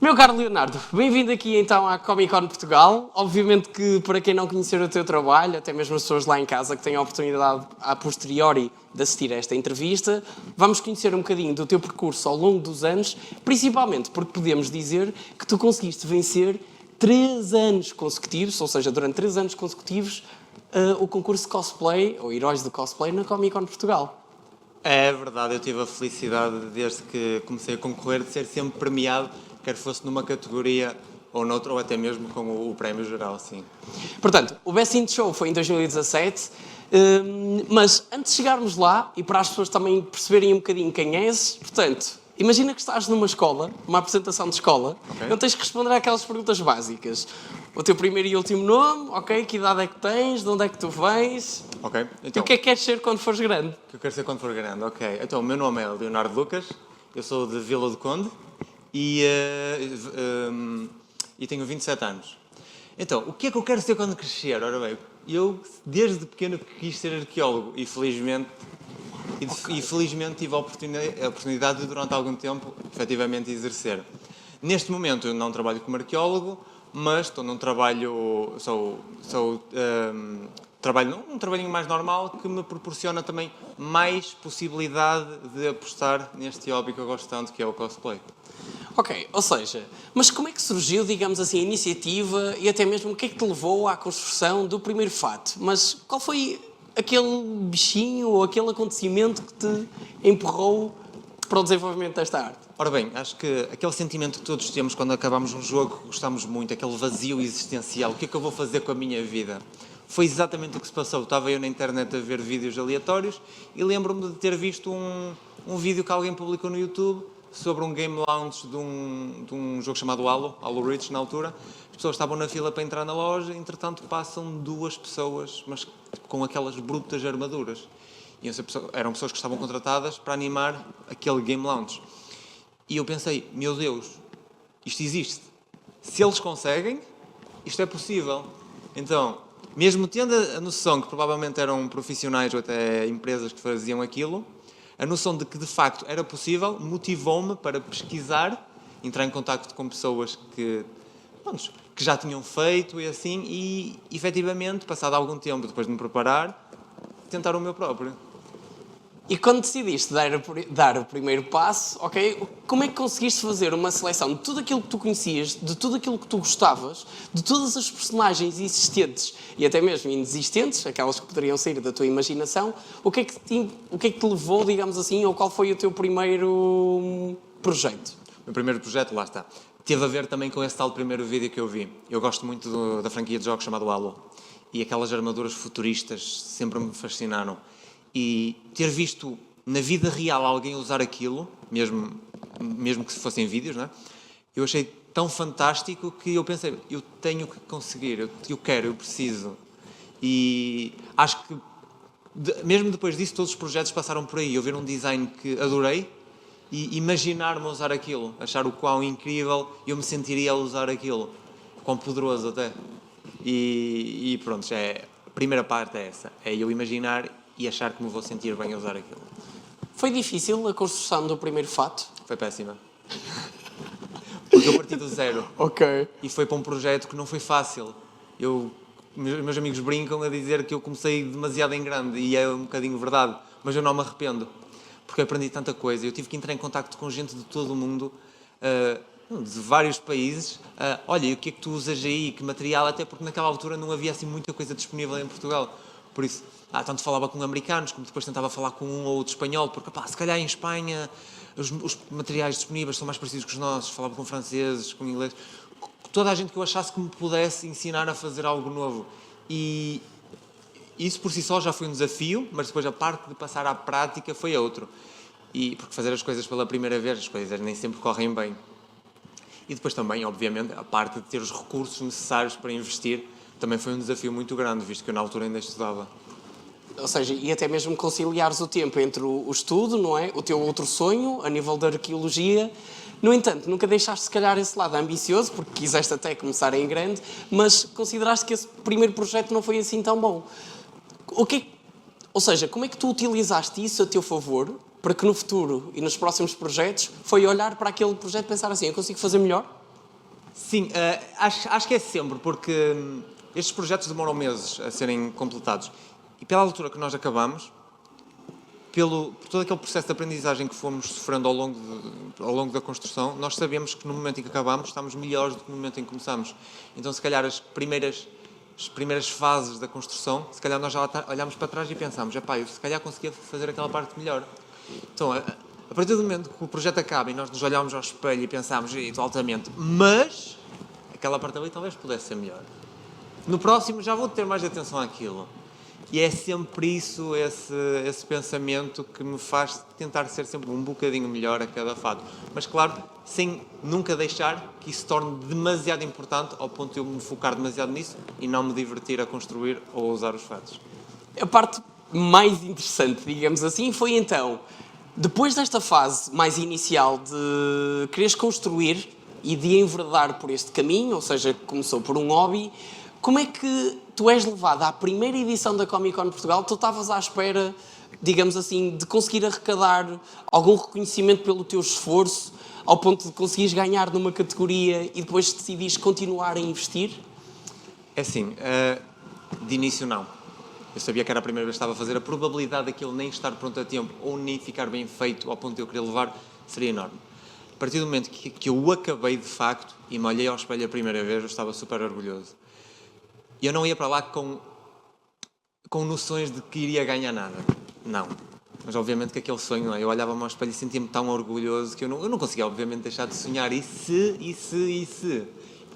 Meu caro Leonardo, bem-vindo aqui então à Comic Con Portugal. Obviamente que para quem não conhecer o teu trabalho, até mesmo as pessoas lá em casa que têm a oportunidade a posteriori de assistir a esta entrevista, vamos conhecer um bocadinho do teu percurso ao longo dos anos, principalmente porque podemos dizer que tu conseguiste vencer 3 anos consecutivos, ou seja, durante 3 anos consecutivos, o concurso de cosplay, ou Heróis do Cosplay, na Comic Con Portugal. É verdade, eu tive a felicidade, desde que comecei a concorrer, de ser sempre premiado, quer fosse numa categoria ou noutra, ou até mesmo com o prémio geral, sim. Portanto, o Best in Show foi em 2017, mas antes de chegarmos lá, e para as pessoas também perceberem um bocadinho quem és, portanto, imagina que estás numa escola, uma apresentação de escola, Okay. então tens que responder àquelas perguntas básicas. O teu primeiro e último nome, ok? Que idade é que tens? De onde é que tu vens? Ok? E Então, o que é que queres ser quando fores grande? o que eu quero ser quando for grande? Ok. Então, o meu nome é Leonardo Lucas, eu sou de Vila do Conde e tenho 27 anos. Então, o que é que eu quero ser quando crescer? Ora bem, eu desde pequeno quis ser arqueólogo e felizmente tive a oportunidade de, durante algum tempo, efetivamente exercer. Neste momento eu não trabalho como arqueólogo, mas estou num trabalho, trabalho num trabalhinho mais normal que me proporciona também mais possibilidade de apostar neste hobby que eu gosto tanto, que é o cosplay. Ok, ou seja, mas como é que surgiu, digamos assim, a iniciativa e até mesmo o que é que te levou à construção do primeiro fato? Mas qual foi aquele bichinho ou aquele acontecimento que te empurrou para o desenvolvimento desta arte? Ora bem, acho que aquele sentimento que todos temos quando acabamos um jogo que gostamos muito, aquele vazio existencial, o que é que eu vou fazer com a minha vida? Foi exatamente o que se passou. Estava eu na internet a ver vídeos aleatórios e lembro-me de ter visto um vídeo que alguém publicou no YouTube sobre um game launch de um jogo chamado Halo Reach na altura. As pessoas estavam na fila para entrar na loja, entretanto passam 2 pessoas, mas com aquelas brutas armaduras. E eram pessoas que estavam contratadas para animar aquele game launch. E eu pensei, meu Deus, isto existe. Se eles conseguem, isto é possível. Então, mesmo tendo a noção que provavelmente eram profissionais ou até empresas que faziam aquilo, a noção de que de facto era possível motivou-me para pesquisar, entrar em contacto com pessoas que já tinham feito e assim, e efetivamente, passado algum tempo depois de me preparar, tentar o meu próprio. E quando decidiste dar o primeiro passo, ok, como é que conseguiste fazer uma seleção de tudo aquilo que tu conhecias, de tudo aquilo que tu gostavas, de todas as personagens existentes e até mesmo inexistentes, aquelas que poderiam sair da tua imaginação, o que é que te levou, digamos assim, ou qual foi o teu primeiro projeto? O meu primeiro projeto, lá está, teve a ver também com esse tal primeiro vídeo que eu vi. Eu gosto muito da franquia de jogos chamado Halo e aquelas armaduras futuristas sempre me fascinaram. E ter visto na vida real alguém usar aquilo, mesmo que fossem vídeos, não é? Eu achei tão fantástico que eu pensei, eu tenho que conseguir, eu quero, eu preciso. E acho que, mesmo depois disso, todos os projetos passaram por aí. Eu ver um design que adorei e imaginar-me usar aquilo, achar o quão incrível eu me sentiria a usar aquilo, quão poderoso até. E pronto, a primeira parte é essa, é eu imaginar e achar que me vou sentir bem a usar aquilo. Foi difícil a construção do primeiro fato? Foi péssima. Porque eu parti do zero. Ok. E foi para um projeto que não foi fácil. Meus amigos brincam a dizer que eu comecei demasiado em grande, e é um bocadinho verdade, mas eu não me arrependo, porque eu aprendi tanta coisa. Eu tive que entrar em contacto com gente de todo o mundo, de vários países. Olha, e o que é que tu usas aí? Que material? Até porque naquela altura não havia assim muita coisa disponível em Portugal. Por isso, tanto falava com americanos, como depois tentava falar com um ou outro espanhol, porque se calhar em Espanha os materiais disponíveis são mais parecidos que os nossos. Falava com franceses, com inglês, toda a gente que eu achasse que me pudesse ensinar a fazer algo novo. E isso por si só já foi um desafio, mas depois a parte de passar à prática foi outro. E porque fazer as coisas pela primeira vez, as coisas nem sempre correm bem. E depois também, obviamente, a parte de ter os recursos necessários para investir também foi um desafio muito grande, visto que eu na altura ainda estudava. Ou seja, e até mesmo conciliares o tempo entre o estudo, não é? O teu outro sonho, a nível da arqueologia. No entanto, nunca deixaste, se calhar, esse lado ambicioso, porque quiseste até começar em grande, mas consideraste que esse primeiro projeto não foi assim tão bom. Ou seja, como é que tu utilizaste isso a teu favor, para que no futuro e nos próximos projetos, foi olhar para aquele projeto e pensar assim, eu consigo fazer melhor? Sim, acho que é sempre, porque estes projetos demoram meses a serem completados. E pela altura que nós acabamos, por todo aquele processo de aprendizagem que fomos sofrendo ao longo da construção, nós sabemos que no momento em que acabamos estamos melhores do que no momento em que começamos. Então, se calhar, as primeiras fases da construção, se calhar nós já olhámos para trás e pensámos, epá, eu se calhar conseguia fazer aquela parte melhor. Então, a partir do momento que o projeto acaba e nós nos olhamos ao espelho e pensámos, estou altamente, mas aquela parte ali talvez pudesse ser melhor. No próximo já vou ter mais atenção àquilo. E é sempre isso, esse pensamento que me faz tentar ser sempre um bocadinho melhor a cada fato. Mas claro, sem nunca deixar que isso se torne demasiado importante ao ponto de eu me focar demasiado nisso e não me divertir a construir ou a usar os fatos. A parte mais interessante, digamos assim, foi então, depois desta fase mais inicial de quereres construir e de enverdar por este caminho, ou seja, começou por um hobby, como é que tu és levado à primeira edição da Comic Con Portugal? Tu estavas à espera, digamos assim, de conseguir arrecadar algum reconhecimento pelo teu esforço, ao ponto de conseguires ganhar numa categoria e depois decidires continuar a investir? É assim, de início não. Eu sabia que era a primeira vez que estava a fazer, a probabilidade daquilo nem estar pronto a tempo ou nem ficar bem feito ao ponto de eu querer levar seria enorme. A partir do momento que eu o acabei de facto e me olhei ao espelho a primeira vez, eu estava super orgulhoso. E eu não ia para lá com noções de que iria ganhar nada. Não. Mas obviamente que aquele sonho, eu olhava-me ao espelho e sentia-me tão orgulhoso que eu não conseguia obviamente deixar de sonhar. E se.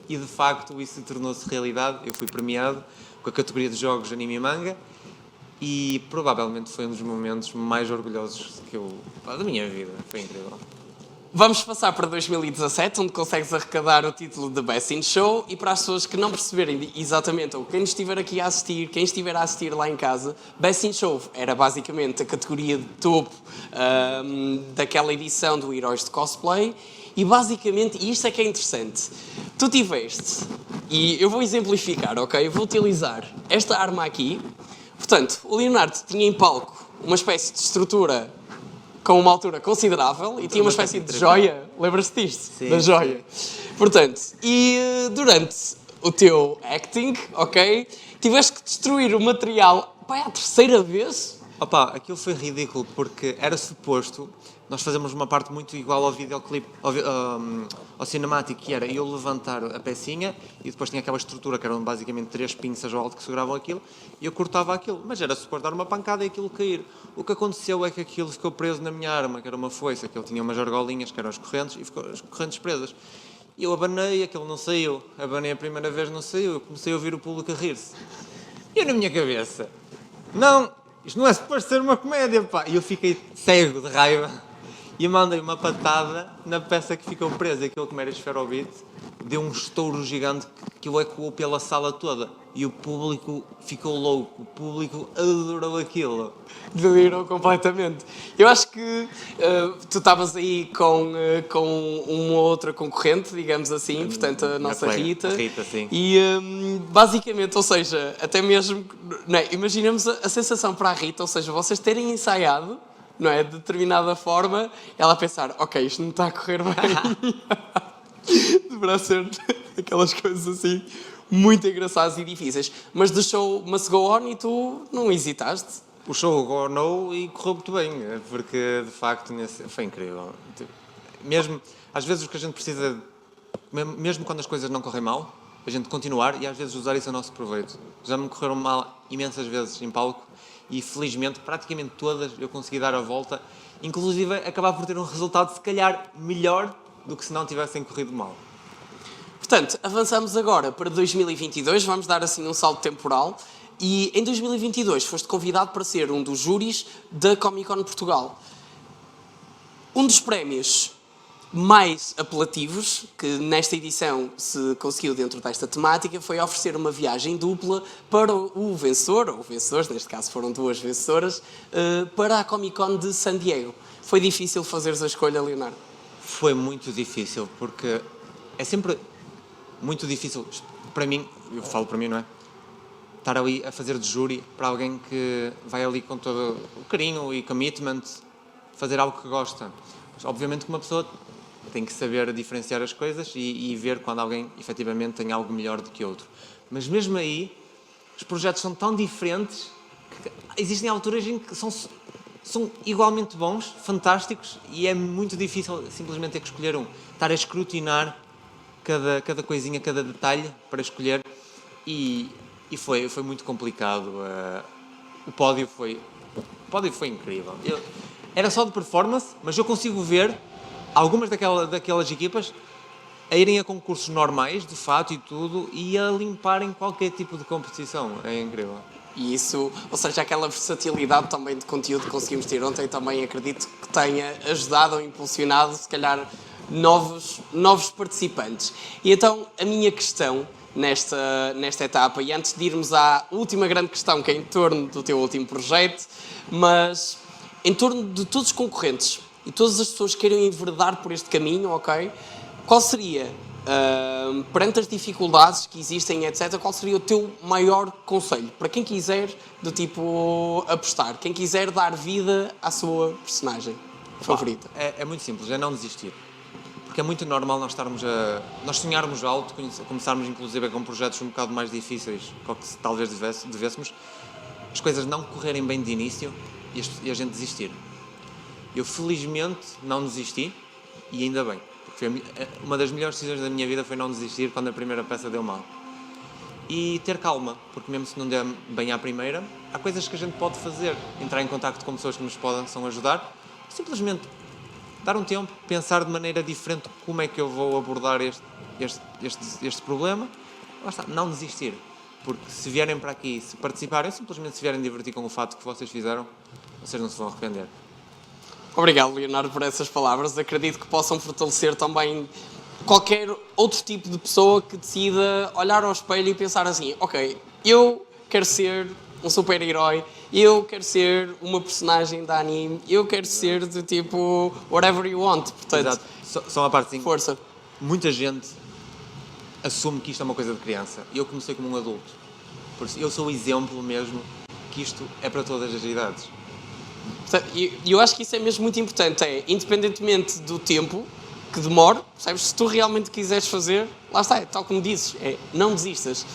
E de facto isso tornou-se realidade. Eu fui premiado com a categoria de jogos anime e manga e provavelmente foi um dos momentos mais orgulhosos da minha vida. Foi incrível. Vamos passar para 2017, onde consegues arrecadar o título de Best in Show, e para as pessoas que não perceberem exatamente, ou quem estiver aqui a assistir, quem estiver a assistir lá em casa, Best in Show era basicamente a categoria de topo daquela edição do Heróis de Cosplay, e basicamente, e isto é que é interessante, tu tiveste, e eu vou exemplificar, ok? Eu vou utilizar esta arma aqui, portanto, o Leonardo tinha em palco uma espécie de estrutura com uma altura considerável e tinha uma espécie de joia. Lembras-te disto? Sim, da joia. Sim. Portanto, e durante o teu acting, ok, tiveste que destruir o material, pá, a terceira vez? Opa, aquilo foi ridículo porque era suposto nós fazemos uma parte muito igual ao videoclipe, ao cinemático, que era eu levantar a pecinha e depois tinha aquela estrutura que eram basicamente 3 pinças ao alto que seguravam aquilo e eu cortava aquilo, mas era suposto dar uma pancada e aquilo cair. O que aconteceu é que aquilo ficou preso na minha arma, que era uma foice, aquilo tinha umas argolinhas que eram as correntes e ficou as correntes presas. E eu abanei, aquilo não saiu, abanei a primeira vez, não saiu, eu comecei a ouvir o público a rir-se. E eu na minha cabeça, não, isto não é suposto ser uma comédia, pá. E eu fiquei cego de raiva. E mandei uma patada na peça que ficou presa, aquilo que era esferobite, deu um estouro gigante que aquilo ecoou pela sala toda. E o público ficou louco, o público adorou aquilo. Delirou completamente. Eu acho que tu estavas aí com uma outra concorrente, digamos assim, portanto a nossa colega, Rita. A Rita, sim. E basicamente, ou seja, até mesmo, não é, imaginemos a sensação para a Rita, ou seja, vocês terem ensaiado, não é? De determinada forma, ela a pensar, ok, isto não está a correr bem. Deverá ser aquelas coisas assim, muito engraçadas e difíceis. Mas the show must go on e tu não hesitaste? O show go on e correu muito bem, porque de facto foi incrível. Mesmo, às vezes o que a gente precisa, mesmo quando as coisas não correm mal, a gente continuar e às vezes usar isso a nosso proveito. Já me correram mal imensas vezes em palco, e felizmente, praticamente todas, eu consegui dar a volta, inclusive acabar por ter um resultado se calhar melhor do que se não tivessem corrido mal. Portanto, avançamos agora para 2022, vamos dar assim um salto temporal, e em 2022 foste convidado para ser um dos júris da Comic Con Portugal. Um dos prémios mais apelativos que nesta edição se conseguiu dentro desta temática foi oferecer uma viagem dupla para o vencedor, ou vencedores, neste caso foram 2 vencedoras, para a Comic Con de San Diego. Foi difícil fazeres a escolha, Leonardo? Foi muito difícil, porque é sempre muito difícil, para mim, eu falo para mim, não é? Estar ali a fazer de júri para alguém que vai ali com todo o carinho e commitment, fazer algo que gosta. Mas, obviamente que uma pessoa tem que saber diferenciar as coisas e ver quando alguém efetivamente tem algo melhor do que outro. Mas mesmo aí, os projetos são tão diferentes que existem alturas em que são igualmente bons, fantásticos, e é muito difícil simplesmente ter que escolher um. Estar a escrutinar cada coisinha, cada detalhe para escolher, e foi muito complicado. O pódio foi incrível. Era só de performance, mas eu consigo ver algumas daquelas equipas a irem a concursos normais, de fato e tudo, e a limparem qualquer tipo de competição. É incrível. E isso, ou seja, aquela versatilidade também de conteúdo que conseguimos ter ontem, também acredito que tenha ajudado ou impulsionado, se calhar, novos participantes. E então, a minha questão nesta etapa, e antes de irmos à última grande questão, que é em torno do teu último projeto, mas em torno de todos os concorrentes e todas as pessoas que queiram enverdar por este caminho, ok? Qual seria, perante as dificuldades que existem, etc., qual seria o teu maior conselho para quem quiser, do tipo, apostar, quem quiser dar vida à sua personagem favorita? É muito simples, é não desistir. Porque é muito normal nós sonharmos alto, começarmos inclusive com projetos um bocado mais difíceis do que talvez devêssemos, as coisas não correrem bem de início e a gente desistir. Eu felizmente não desisti, e ainda bem, porque uma das melhores decisões da minha vida foi não desistir quando a primeira peça deu mal. E ter calma, porque mesmo se não der bem à primeira, há coisas que a gente pode fazer, entrar em contacto com pessoas que nos possam ajudar, simplesmente dar um tempo, pensar de maneira diferente como é que eu vou abordar este problema. Lá está, não desistir. Porque se vierem para aqui, se participarem, simplesmente se vierem divertir com o fato que vocês fizeram, vocês não se vão arrepender. Obrigado, Leonardo, por essas palavras. Acredito que possam fortalecer também qualquer outro tipo de pessoa que decida olhar ao espelho e pensar assim: ok, eu quero ser um super-herói, eu quero ser uma personagem de anime, eu quero ser de tipo whatever you want. Portanto, exato. Só uma parte assim. Força. Muita gente assume que isto é uma coisa de criança. Eu comecei como um adulto. Por isso, eu sou o exemplo mesmo que isto é para todas as idades. E eu acho que isso é mesmo muito importante, independentemente do tempo que demore, sabes, se tu realmente quiseres fazer, lá está, tal como dizes, não desistas.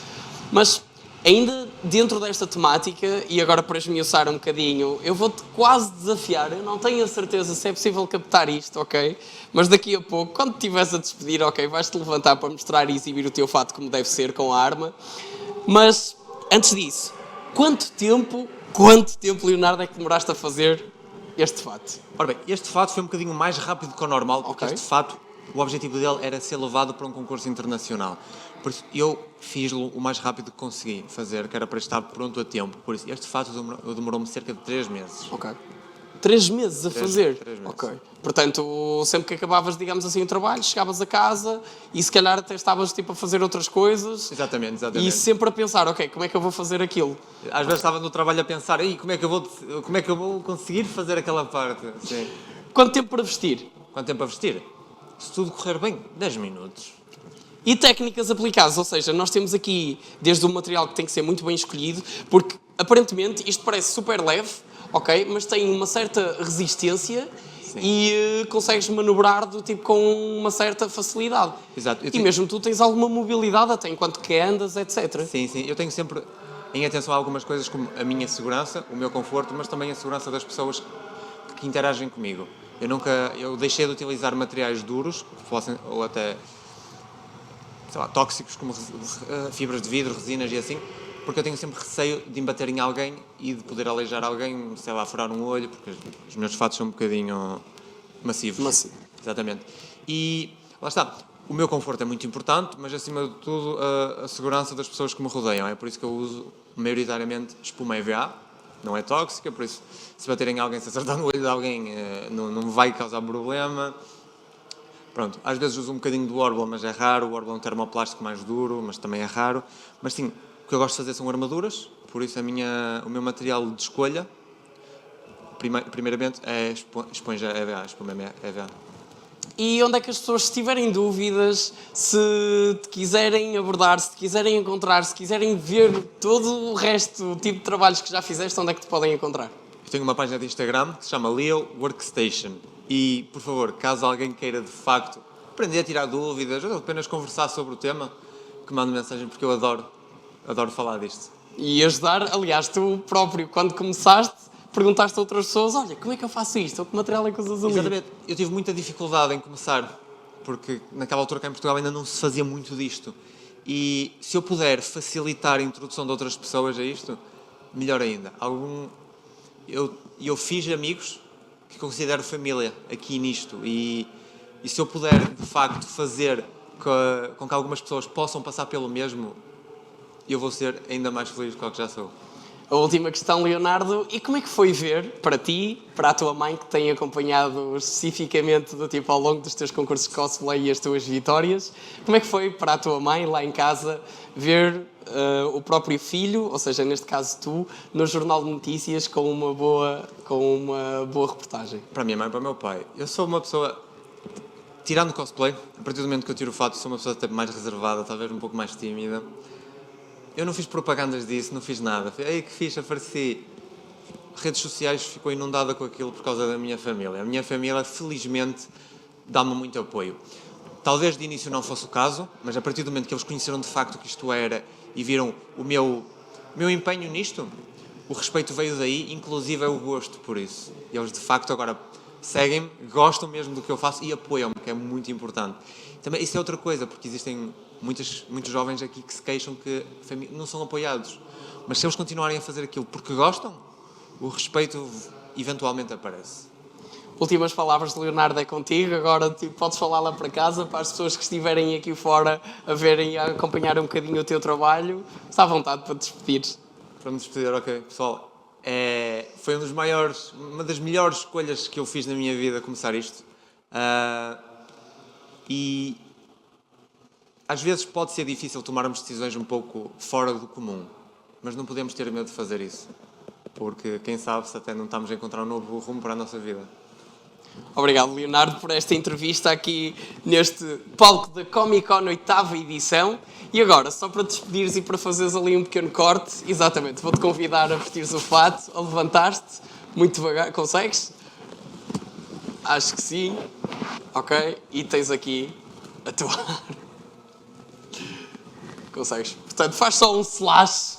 Mas ainda dentro desta temática, e agora para esmiuçar um bocadinho, eu vou-te quase desafiar, eu não tenho a certeza se é possível captar isto, ok? Mas daqui a pouco, quando te estiveres a despedir, ok, vais-te levantar para mostrar e exibir o teu fato como deve ser, com a arma. Mas, antes disso, quanto tempo, Leonardo, é que demoraste a fazer este fato? Ora bem, este fato foi um bocadinho mais rápido que o normal, porque Ok. este fato, o objetivo dele era ser levado para um concurso internacional. Por isso, eu fiz-lo o mais rápido que consegui fazer, que era para estar pronto a tempo. Por isso, este fato demorou-me cerca de 3 meses. Ok. 3 meses a fazer? 3 meses. Ok. Portanto, sempre que acabavas, digamos assim, o trabalho, chegavas a casa e se calhar até estavas tipo a fazer outras coisas. Exatamente. E sempre a pensar, ok, como é que eu vou fazer aquilo? Às vezes estava no trabalho a pensar, como é que eu vou conseguir fazer aquela parte? Sim. Quanto tempo para vestir? Quanto tempo a vestir? Se tudo correr bem, 10 minutos. E técnicas aplicadas, ou seja, nós temos aqui desde o material que tem que ser muito bem escolhido, porque aparentemente isto parece super leve, ok, mas tem uma certa resistência. Sim. E consegues manobrar do tipo com uma certa facilidade. Exato. E mesmo tu tens alguma mobilidade até enquanto que andas, etc. Sim. Eu tenho sempre em atenção a algumas coisas como a minha segurança, o meu conforto, mas também a segurança das pessoas que interagem comigo. Eu deixei de utilizar materiais duros, ou até, sei lá, tóxicos, como fibras de vidro, resinas e assim, porque eu tenho sempre receio de embater em alguém e de poder aleijar alguém, sei lá, furar um olho, porque os meus fatos são um bocadinho massivos. Massivo. Exatamente. E lá está, o meu conforto é muito importante, mas acima de tudo a segurança das pessoas que me rodeiam. É por isso que eu uso maioritariamente espuma EVA, não é tóxica, por isso se baterem em alguém, se acertar no olho de alguém, não me vai causar problema. Pronto, às vezes uso um bocadinho do Orbol, mas é raro. O Orbol é um termoplástico mais duro, mas também é raro. Mas sim, o que eu gosto de fazer são armaduras, por isso o meu material de escolha, primeiramente, é esponja EVA, espuma EVA. E onde é que as pessoas, se tiverem dúvidas, se te quiserem abordar, se te quiserem encontrar, se quiserem ver todo o resto, o tipo de trabalhos que já fizeste, onde é que te podem encontrar? Eu tenho uma página de Instagram que se chama Leo Workstation. E, por favor, caso alguém queira de facto aprender a tirar dúvidas ou apenas conversar sobre o tema, que mande mensagem, porque eu adoro falar disto. E ajudar, aliás, tu próprio, quando começaste, perguntaste a outras pessoas, olha, como é que eu faço isto? Ou que material é que usas ali? Exatamente. Eu tive muita dificuldade em começar, porque naquela altura cá em Portugal ainda não se fazia muito disto. E se eu puder facilitar a introdução de outras pessoas a isto, melhor ainda. Eu fiz amigos que considero família aqui nisto. E se eu puder, de facto, fazer com que algumas pessoas possam passar pelo mesmo, eu vou ser ainda mais feliz do que já sou. A última questão, Leonardo, e como é que foi ver, para ti, para a tua mãe, que tem acompanhado especificamente do tipo ao longo dos teus concursos de cosplay e as tuas vitórias, como é que foi para a tua mãe, lá em casa, ver o próprio filho, ou seja, neste caso tu, no Jornal de Notícias com uma boa reportagem? Para a minha mãe e para o meu pai. Eu sou uma pessoa, tirando cosplay, a partir do momento que eu tiro o fato, sou uma pessoa até mais reservada, talvez um pouco mais tímida. Eu não fiz propagandas disso, não fiz nada. Ei, que fixe, apareci. Redes sociais ficou inundada com aquilo por causa da minha família. A minha família, felizmente, dá-me muito apoio. Talvez de início não fosse o caso, mas a partir do momento que eles conheceram de facto o que isto era e viram o meu empenho nisto, o respeito veio daí, inclusive é o gosto por isso. E eles de facto agora seguem-me, gostam mesmo do que eu faço e apoiam-me, que é muito importante. Também, isso é outra coisa, porque existem muitos jovens aqui que se queixam que não são apoiados. Mas se eles continuarem a fazer aquilo porque gostam, o respeito eventualmente aparece. Últimas palavras de Leonardo é contigo. Agora podes falar lá para casa, para as pessoas que estiverem aqui fora a verem e a acompanhar um bocadinho o teu trabalho. Está à vontade para te despedir. Para me despedir, ok. Pessoal, foi uma das melhores escolhas que eu fiz na minha vida começar isto. E às vezes pode ser difícil tomarmos decisões um pouco fora do comum, mas não podemos ter medo de fazer isso, porque quem sabe se até não estamos a encontrar um novo rumo para a nossa vida. Obrigado, Leonardo, por esta entrevista aqui neste palco da Comic Con 8ª edição. E agora, só para te despedires e para fazeres ali um pequeno corte, exatamente, vou-te convidar a vestires o fato, a levantar-te, muito devagar, consegues? Acho que sim. Ok, e tens aqui a tua... Consegues. Portanto, faz só um slash